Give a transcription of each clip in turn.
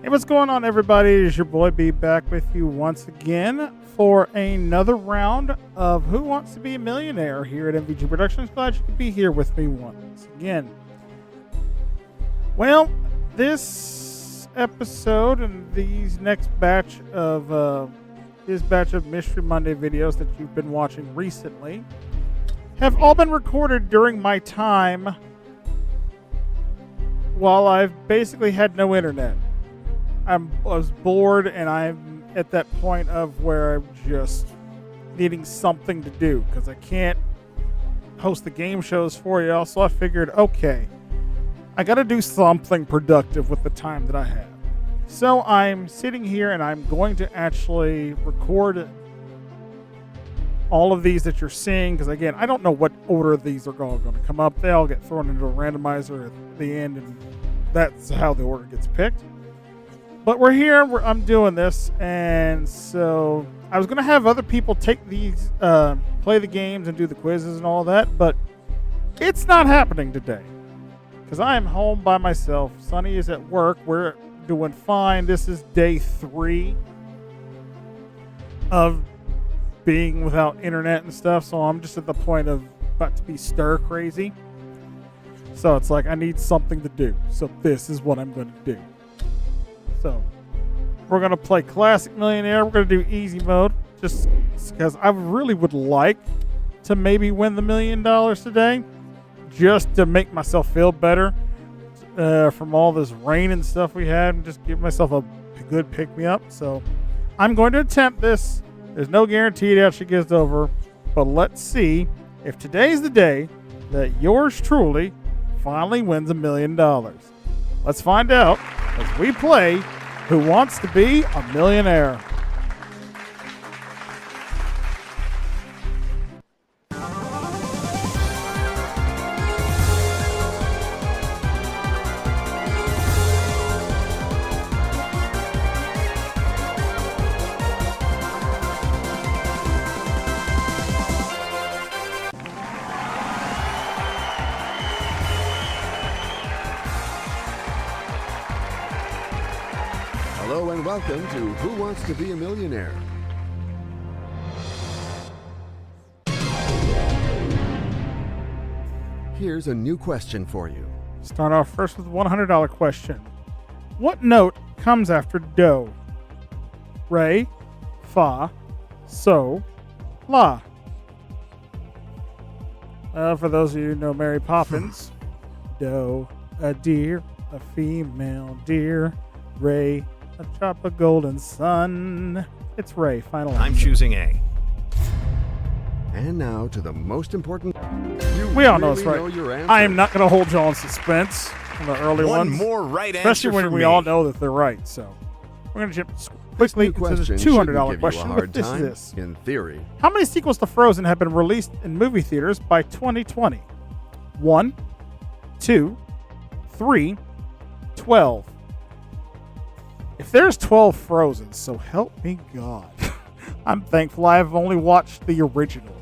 Hey, what's going on, everybody? It is your boy B back with you once again for another round of Who Wants to Be a Millionaire here at MVG Productions. Glad you could be here with me once again. Well, this episode and these next batch of Mystery Monday videos that you've been watching recently have all been recorded during my time while I've basically had no internet. I was bored, and I'm at that point of where I'm just needing something to do because I can't host the game shows for you. So I figured, okay, I got to do something productive with the time that I have. So I'm sitting here, and I'm going to actually record all of these that you're seeing because, again, I don't know what order these are all going to come up. They all get thrown into a randomizer at the end, and that's how the order gets picked. But we're here, I'm doing this, and so I was going to have other people take these, play the games and do the quizzes and all that, but it's not happening today because I am home by myself. Sonny is at work. We're doing fine. This is day 3 of being without internet and stuff, so I'm just at the point of about to be stir crazy. So it's like I need something to do. So this is what I'm going to do. So, we're going to play Classic Millionaire. We're going to do easy mode just because I really would like to maybe win the $1 million today just to make myself feel better from all this rain and stuff we had and just give myself a good pick-me-up. So, I'm going to attempt this. There's no guarantee it actually gets over, but let's see if today's the day that yours truly finally wins $1 million. Let's find out as we play Who Wants to Be a Millionaire. Hello and welcome to Who Wants to Be a Millionaire? Here's a new question for you. Start off first with a $100 question. What note comes after do? Re, fa, so, la. For those of you who know Mary Poppins, do, a deer, a female deer, Ray, a drop of golden sun. It's Ray, final answer. I'm choosing A. And now to the most important. We all know it's right. I am not going to hold you on suspense on the early ones. One more right answer, especially when we all know that they're right. So we're going to jump quickly into the $200 question. What is this? In theory. How many sequels to Frozen have been released in movie theaters by 2020? 1, 2, 3, 12. If there's 12 Frozen, so help me God. I'm thankful I've only watched the original.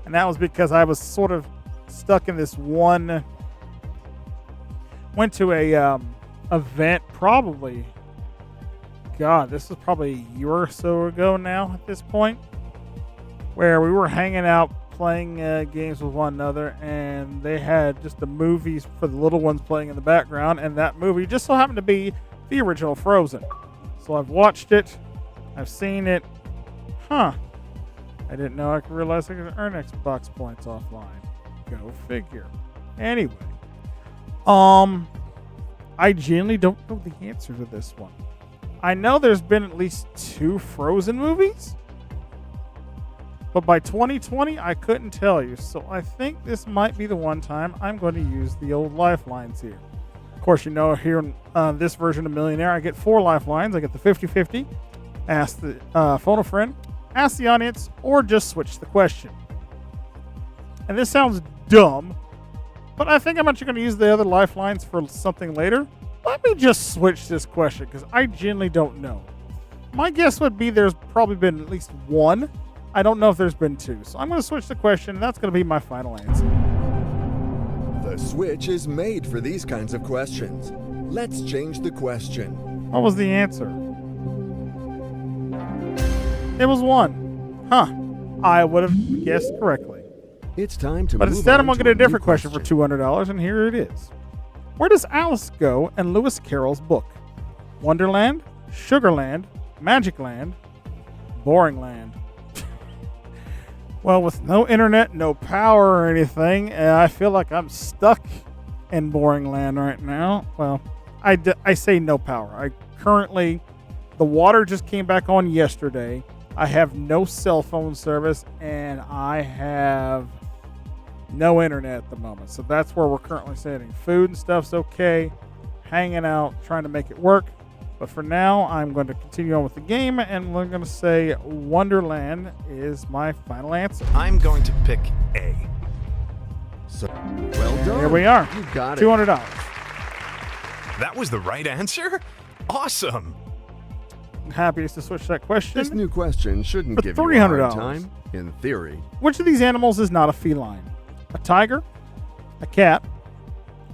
And that was because I was sort of stuck in this one. Went to a event probably. God, this was probably a year or so ago now at this point. Where we were hanging out playing games with one another. And they had just the movies for the little ones playing in the background. And that movie just so happened to be the original Frozen. So I've watched it. I've seen it. I didn't know I could realize I could earn Xbox points offline. Go figure. Anyway. I genuinely don't know the answer to this one. I know there's been at least 2 Frozen movies. But by 2020, I couldn't tell you. So I think this might be the one time I'm going to use the old lifelines here. Of course, you know, here in this version of Millionaire, I get 4 lifelines. I get the 50-50, ask the phone a friend, ask the audience, or just switch the question. And this sounds dumb, but I think I'm actually going to use the other lifelines for something later. Let me just switch this question, because I genuinely don't know. My guess would be there's probably been at least 1. I don't know if there's been 2. So I'm going to switch the question, and that's going to be my final answer. The switch is made for these kinds of questions. Let's change the question. What was the answer? It was 1. Huh. I would have guessed correctly. It's time to But move instead, on I'm going to to get a new different question for $200, and here it is. Where does Alice go in Lewis Carroll's book? Wonderland, Sugarland, Magic Land, Boring Land. Well, with no internet, no power or anything, I feel like I'm stuck in Boring Land right now. Well, I say no power. The water just came back on yesterday. I have no cell phone service, and I have no internet at the moment. So that's where we're currently sitting. Food and stuff's okay. Hanging out, trying to make it work. But for now, I'm going to continue on with the game, and we're going to say Wonderland is my final answer. I'm going to pick A. So, well done. Here we are. You got it. $200. That was the right answer? Awesome. I'm happy to switch that question. This new question shouldn't For give you a hard $300. time, in theory. Which of these animals is not a feline? A tiger, a cat,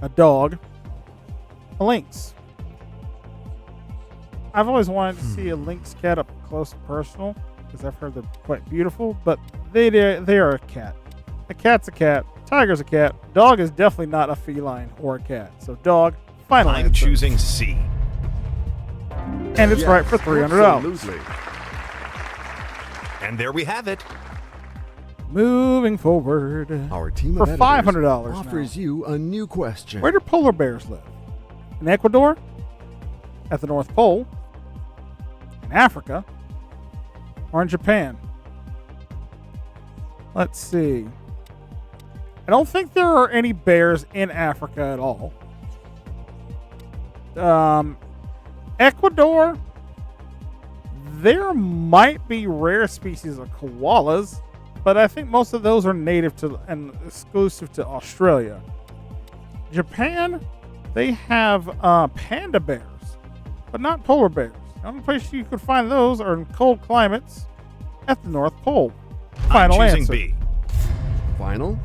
a dog, a lynx. I've always wanted to see a lynx cat up close and personal because I've heard they're quite beautiful, but they are a cat. A cat's a cat. Tiger's a cat. Dog is definitely not a feline or a cat. So dog, final I'm answer. choosing C. And it's Yes, right for $300. absolutely. And there we have it. Moving forward. Our team For of editors $500 offers now. you a new question. Where do polar bears live? In Ecuador? At the North Pole? In Africa? Or in Japan? Let's see. I don't think there are any bears in Africa at all. Ecuador, there might be rare species of koalas, but I think most of those are native to and exclusive to Australia. Japan, they have panda bears, but not polar bears. The only place you could find those are in cold climates at the North Pole. Final I'm choosing answer. B. Final?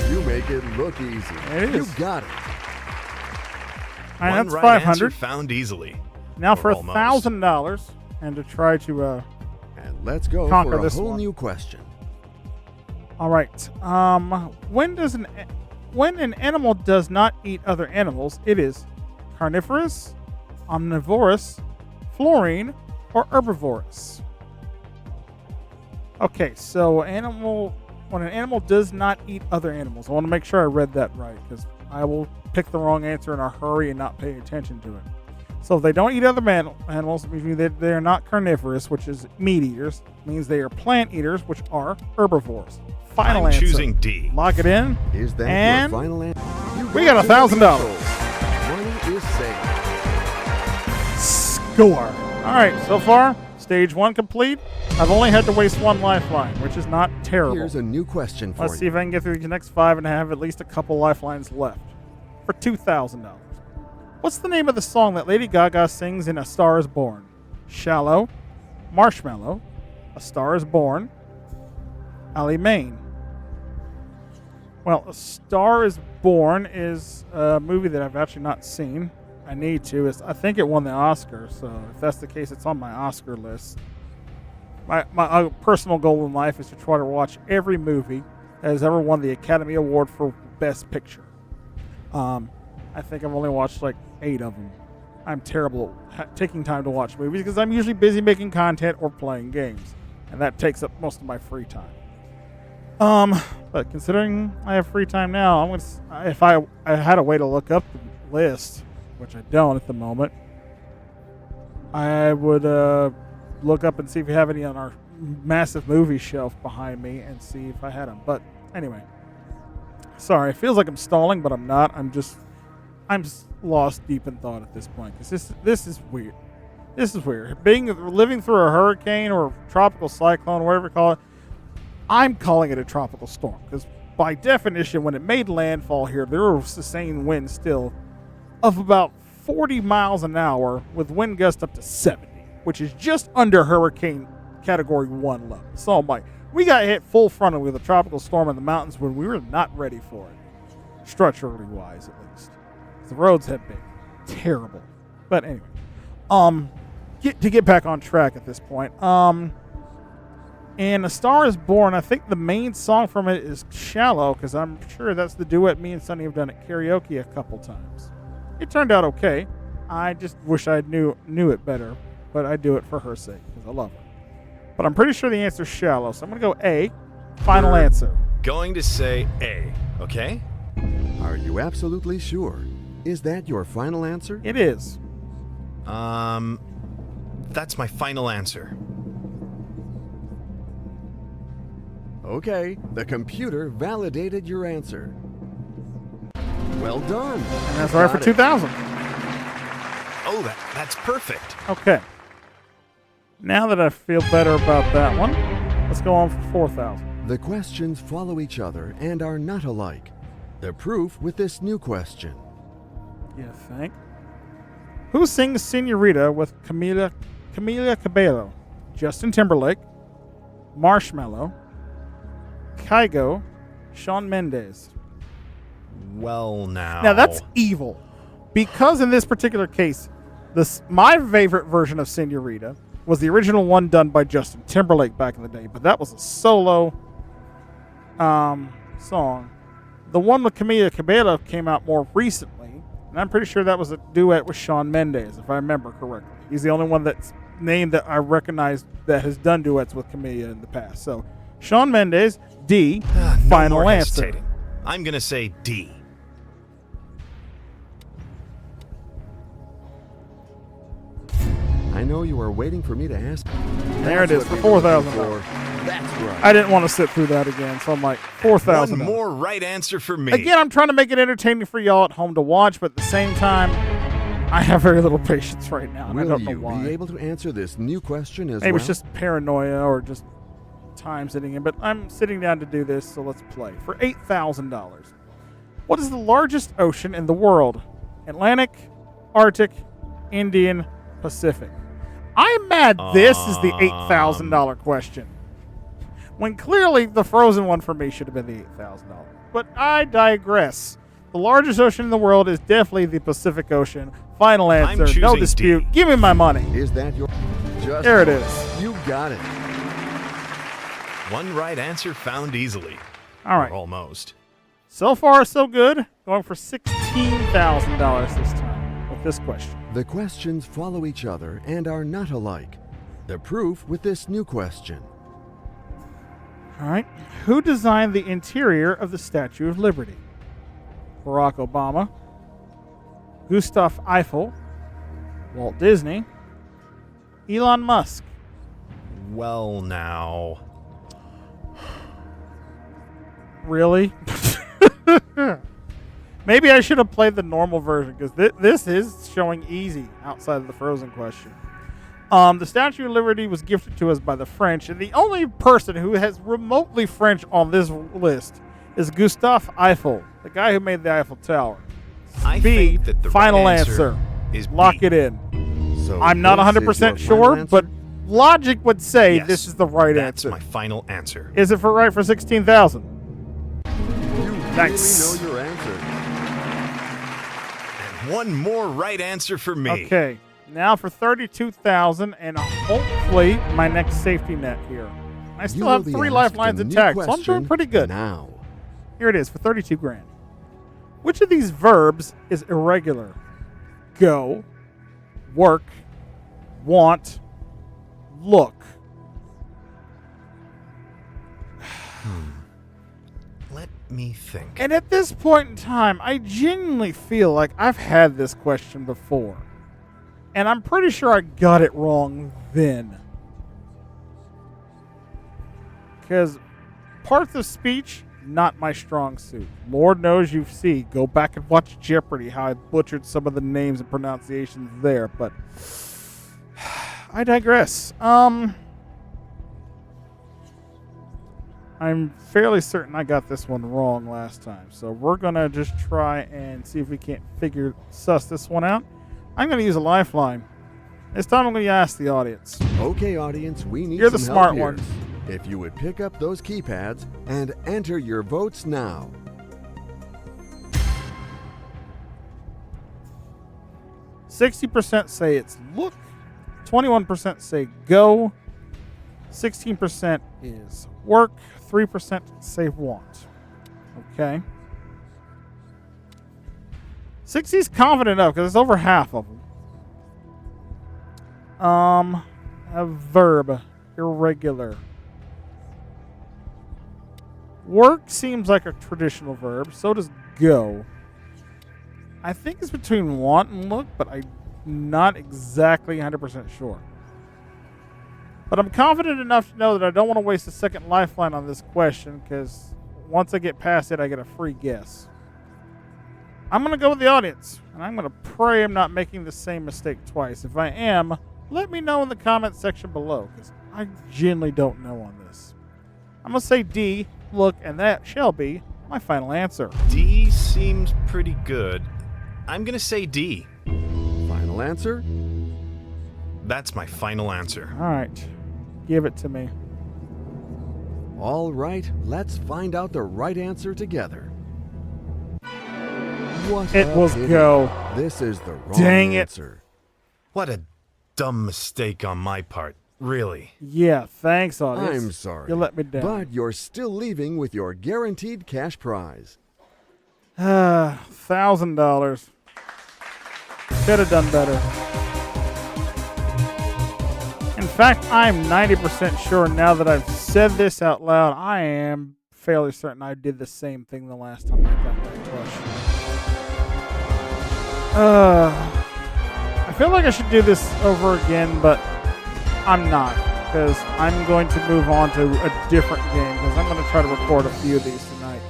You make it look easy. It is. You got it. All right, One that's right answer 500. found easily. Now Or for almost. $1,000, and to try to And let's go Conquer for a this whole one. new question. all right. When an animal does not eat other animals, it is carnivorous, omnivorous, florine, or herbivorous. Okay, so when an animal does not eat other animals, I want to make sure I read that right because I will pick the wrong answer in a hurry and not pay attention to it. So if they don't eat other animals, it means that they are not carnivorous, which is meat eaters. It means they are plant eaters, which are herbivores. Final I'm answer. choosing D. Lock it in. Is that And your final answer? You we got $1,000. Money is saved. Score. All right, so far, stage 1 complete. I've only had to waste 1 lifeline, which is not terrible. Here's a new question for Let's you. see if I can get through the next 5 and have at least a couple lifelines left for $2,000. What's the name of the song that Lady Gaga sings in A Star Is Born? Shallow, Marshmallow, A Star Is Born, Ali Main. Well, A Star Is Born is a movie that I've actually not seen. I need to. I think it won the Oscar, so if that's the case, it's on my Oscar list. My personal goal in life is to try to watch every movie that has ever won the Academy Award for Best Picture. I think I've only watched like 8 of them. I'm terrible at taking time to watch movies because I'm usually busy making content or playing games, and that takes up most of my free time. But considering I have free time now, if I had a way to look up the list, which I don't at the moment, I would look up and see if we have any on our massive movie shelf behind me and see if I had them. But anyway, sorry, it feels like I'm stalling, but I'm not. I'm just lost deep in thought at this point because this is weird. This is weird. Living through a hurricane or tropical cyclone, whatever you call it, I'm calling it a tropical storm because by definition, when it made landfall here, there were sustained winds still of about 40 miles an hour with wind gusts up to 70, which is just under hurricane category 1 level. So we got hit full frontal with a tropical storm in the mountains when we were not ready for it, structurally wise at least. The roads have been terrible. But anyway, to get back on track at this point. And A Star Is Born, I think the main song from it is Shallow, because I'm sure that's the duet me and Sonny have done at karaoke a couple times. It turned out okay. I just wish I knew it better, but I do it for her sake, because I love her. But I'm pretty sure the answer is Shallow, so I'm going to go A, final answer. Going to say A, okay? Are you absolutely sure? Is that your final answer? It is. That's my final answer. Okay, the computer validated your answer. Well done. And that's right for Got it. 2,000. Oh, that's perfect. Okay. Now that I feel better about that one, let's go on for 4,000. The questions follow each other and are not alike. The proof with this new question. You think? Who sings Senorita with Camila Cabello? Justin Timberlake, Marshmello, Kygo, Shawn Mendes. Well, Now that's evil, because in this particular case, my favorite version of Senorita was the original one done by Justin Timberlake back in the day, but that was a solo song. The one with Camila Cabello came out more recently, and I'm pretty sure that was a duet with Shawn Mendes, if I remember correctly. He's the only one that's named that I recognize that has done duets with Camila in the past. So, Shawn Mendes, D, final more answer. hesitating. I'm going to say D. I know you are waiting for me to ask. There it is, That's for what we were looking 4,000. for. That's right. I didn't want to sit through that again, so I'm like, 4,000. One more right answer for me. Again, I'm trying to make it entertaining for y'all at home to watch, but at the same time, I have very little patience right now, and I Will don't know you why. be able to answer this new question as Maybe well? it's just paranoia or just time sitting in, but I'm sitting down to do this, so let's play. For $8,000, what is the largest ocean in the world? Atlantic, Arctic, Indian, Pacific. I'm mad this is the $8,000 question, when clearly the frozen one for me should have been the $8,000. But I digress. The largest ocean in the world is definitely the Pacific Ocean. Final answer, no choosing dispute. D. Give me my money. Is that your... Just There it is. You got it. One right answer found easily. All right. Or almost. So far, so good. Going for $16,000 this time with this question. The questions follow each other and are not alike. The proof with this new question. All right. Who designed the interior of the Statue of Liberty? Barack Obama, Gustav Eiffel, Walt Disney, Elon Musk. Well, now. Really? Maybe I should have played the normal version, because this is showing easy outside of the frozen question. The Statue of Liberty was gifted to us by the French, and the only person who has remotely French on this list is Gustav Eiffel, the guy who made the Eiffel Tower. I B, think that the final right answer. is Lock B. it in. So I'm not this is 100% your final sure, answer? but logic would say Yes, this is the right That's answer. my final answer. Is it right for 16,000? You Nice. really know your answer. And one more right answer for me. Okay, now for 32,000, and hopefully my next safety net here. I You still will have be 3 asked lifelines a new intact, so I'm doing question pretty good. Now. Here it is for 32 grand. Which of these verbs is irregular? Go, work, want, look. Let me think. And at this point in time, I genuinely feel like I've had this question before. And I'm pretty sure I got it wrong then. Because parts of speech, not my strong suit. Lord knows you see. Go back and watch Jeopardy, how I butchered some of the names and pronunciations there. But I digress. I'm fairly certain I got this one wrong last time. So we're going to just try and see if we can't suss this one out. I'm going to use a lifeline. This time I'm going to ask the audience. Okay, audience, we need You're the some smart help here. ones. If you would pick up those keypads and enter your votes now. 60% say it's look. 21% say go. 16% is work. 3% say want. Okay. 60's confident enough because it's over half of them. A verb. Irregular. Work seems like a traditional verb. So does go. I think it's between want and look, but I'm not exactly 100% sure. But I'm confident enough to know that I don't want to waste a second lifeline on this question because once I get past it, I get a free guess. I'm going to go with the audience, and I'm going to pray I'm not making the same mistake twice. If I am, let me know in the comments section below because I genuinely don't know on this. I'm going to say D, look, and that shall be my final answer. D seems pretty good. I'm gonna say D. Final answer? That's my final answer. All right. Give it to me. All right, let's find out the right answer together. What It a was pity. go. This is the wrong Dang it. answer. What a dumb mistake on my part. Really. Yeah, thanks, audience. I'm sorry. You let me down. But you're still leaving with your guaranteed cash prize. $1,000. Should have done better. In fact, I'm 90% sure now that I've said this out loud, I am fairly certain I did the same thing the last time I got that question. I feel like I should do this over again, but I'm not, because I'm going to move on to a different game, because I'm going to try to record a few of these tonight.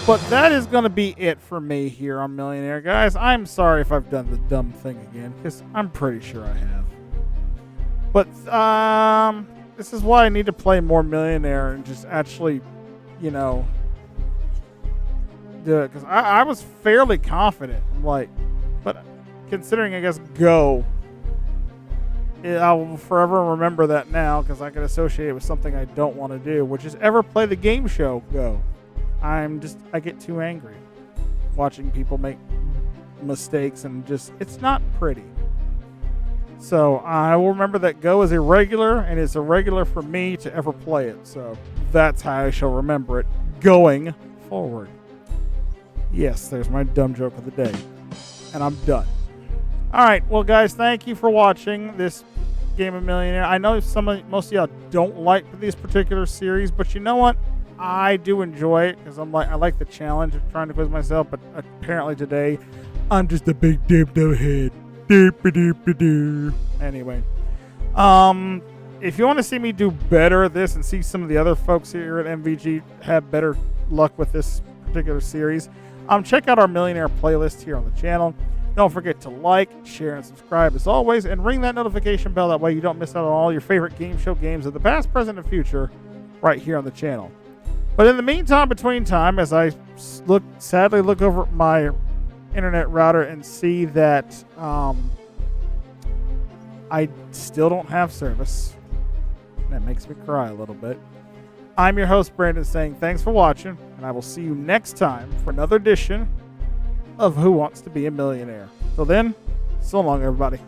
But that is going to be it for me here on Millionaire, guys. I'm sorry if I've done the dumb thing again, because I'm pretty sure I have. But this is why I need to play more Millionaire and just actually, you know, do it. Because I was fairly confident. I'm like, but considering, I guess, go, I will forever remember that now because I can associate it with something I don't want to do, which is ever play the game show Go. I get too angry watching people make mistakes and just, it's not pretty. So I will remember that Go is irregular, and it's irregular for me to ever play it. So that's how I shall remember it going forward. Yes, there's my dumb joke of the day. And I'm done. All right, well, guys, thank you for watching this Game of Millionaire. I know most of y'all don't like this particular series, but you know what? I do enjoy it because I like the challenge of trying to quiz myself. But apparently today, I'm just a big no head. Anyway, if you want to see me do better at this and see some of the other folks here at MVG have better luck with this particular series, check out our Millionaire playlist here on the channel. Don't forget to like, share, and subscribe as always, and ring that notification bell. That way you don't miss out on all your favorite game show games of the past, present, and future right here on the channel. But in the meantime, between time, as I sadly look over at my internet router and see that I still don't have service, that makes me cry a little bit. I'm your host, Brandon, saying thanks for watching, and I will see you next time for another edition of Who Wants to Be a Millionaire. Till then, so long, everybody.